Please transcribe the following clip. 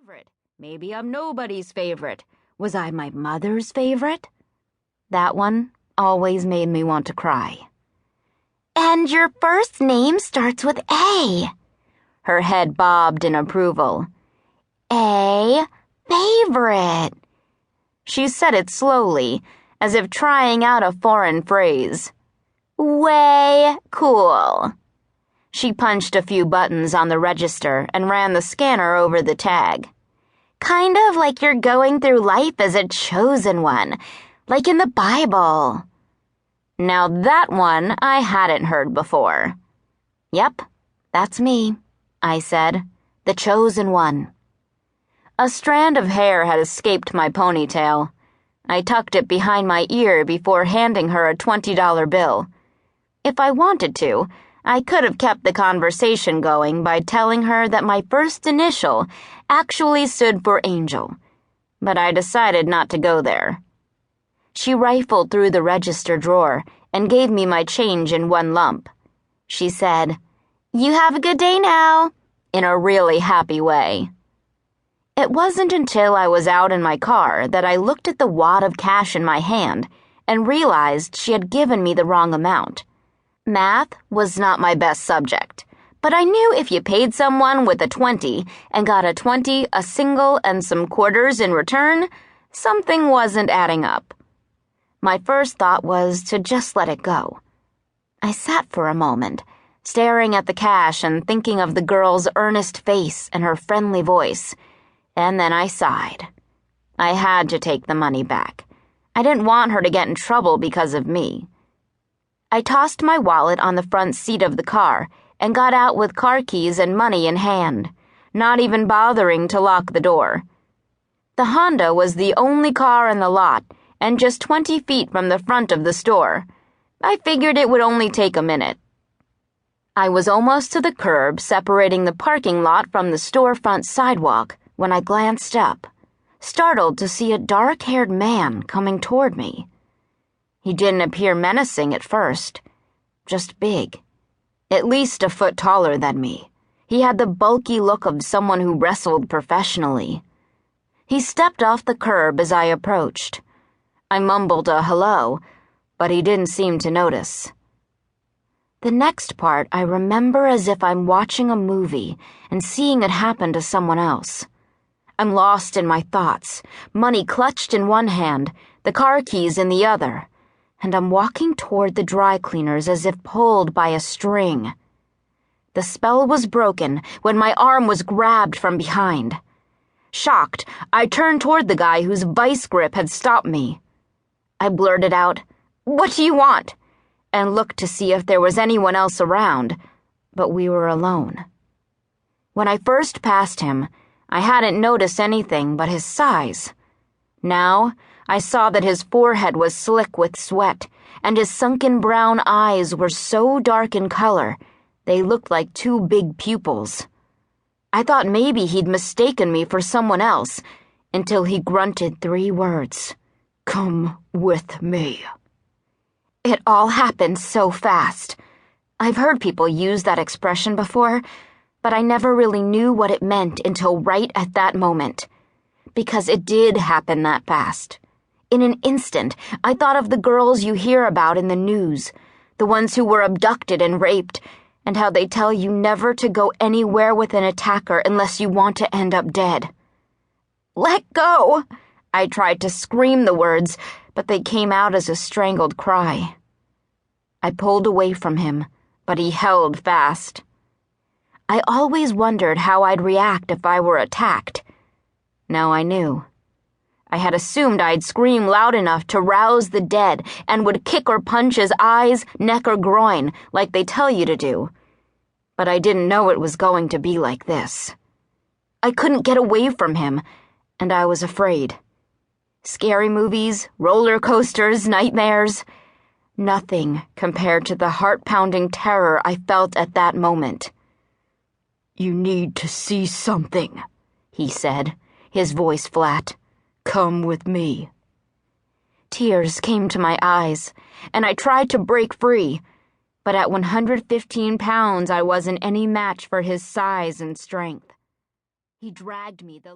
favorite. Maybe I'm nobody's favorite. Was I my mother's favorite? That one always made me want to cry. And your first name starts with A. Her head bobbed in approval. A. Favorite. She said it slowly, as if trying out a foreign phrase. Way cool. She punched a few buttons on the register and ran the scanner over the tag. Kind of like you're going through life as a chosen one, like in the Bible. Now that one I hadn't heard before. Yep, that's me, I said, the chosen one. A strand of hair had escaped my ponytail. I tucked it behind my ear before handing her a $20 bill. If I wanted to, I could have kept the conversation going by telling her that my first initial actually stood for Angel, but I decided not to go there. She rifled through the register drawer and gave me my change in one lump. She said, "You have a good day now," in a really happy way. It wasn't until I was out in my car that I looked at the wad of cash in my hand and realized she had given me the wrong amount. Math was not my best subject, but I knew if you paid someone with a 20 and got a 20, a single, and some quarters in return, something wasn't adding up. My first thought was to just let it go. I sat for a moment, staring at the cash and thinking of the girl's earnest face and her friendly voice, and then I sighed. I had to take the money back. I didn't want her to get in trouble because of me. I tossed my wallet on the front seat of the car and got out with car keys and money in hand, not even bothering to lock the door. The Honda was the only car in the lot and just 20 feet from the front of the store. I figured it would only take a minute. I was almost to the curb separating the parking lot from the storefront sidewalk when I glanced up, startled to see a dark-haired man coming toward me. He didn't appear menacing at first, just big, at least a foot taller than me. He had the bulky look of someone who wrestled professionally. He stepped off the curb as I approached. I mumbled a hello, but he didn't seem to notice. The next part I remember as if I'm watching a movie and seeing it happen to someone else. I'm lost in my thoughts, money clutched in one hand, the car keys in the other, and I'm walking toward the dry cleaners as if pulled by a string. The spell was broken when my arm was grabbed from behind. Shocked, I turned toward the guy whose vice grip had stopped me. I blurted out, "What do you want?" and looked to see if there was anyone else around, but we were alone. When I first passed him, I hadn't noticed anything but his size. Now, I saw that his forehead was slick with sweat, and his sunken brown eyes were so dark in color, they looked like two big pupils. I thought maybe he'd mistaken me for someone else, until he grunted 3 words. "Come with me." It all happened so fast. I've heard people use that expression before, but I never really knew what it meant until right at that moment. Because it did happen that fast. In an instant, I thought of the girls you hear about in the news, the ones who were abducted and raped, and how they tell you never to go anywhere with an attacker unless you want to end up dead. "Let go!" I tried to scream the words, but they came out as a strangled cry. I pulled away from him, but he held fast. I always wondered how I'd react if I were attacked. Now I knew. I had assumed I'd scream loud enough to rouse the dead and would kick or punch his eyes, neck, or groin like they tell you to do. But I didn't know it was going to be like this. I couldn't get away from him, and I was afraid. Scary movies, roller coasters, nightmares. Nothing compared to the heart-pounding terror I felt at that moment. "You need to see something," he said, his voice flat. "Come with me." Tears came to my eyes, and I tried to break free, but at 115 pounds I wasn't any match for his size and strength. He dragged me the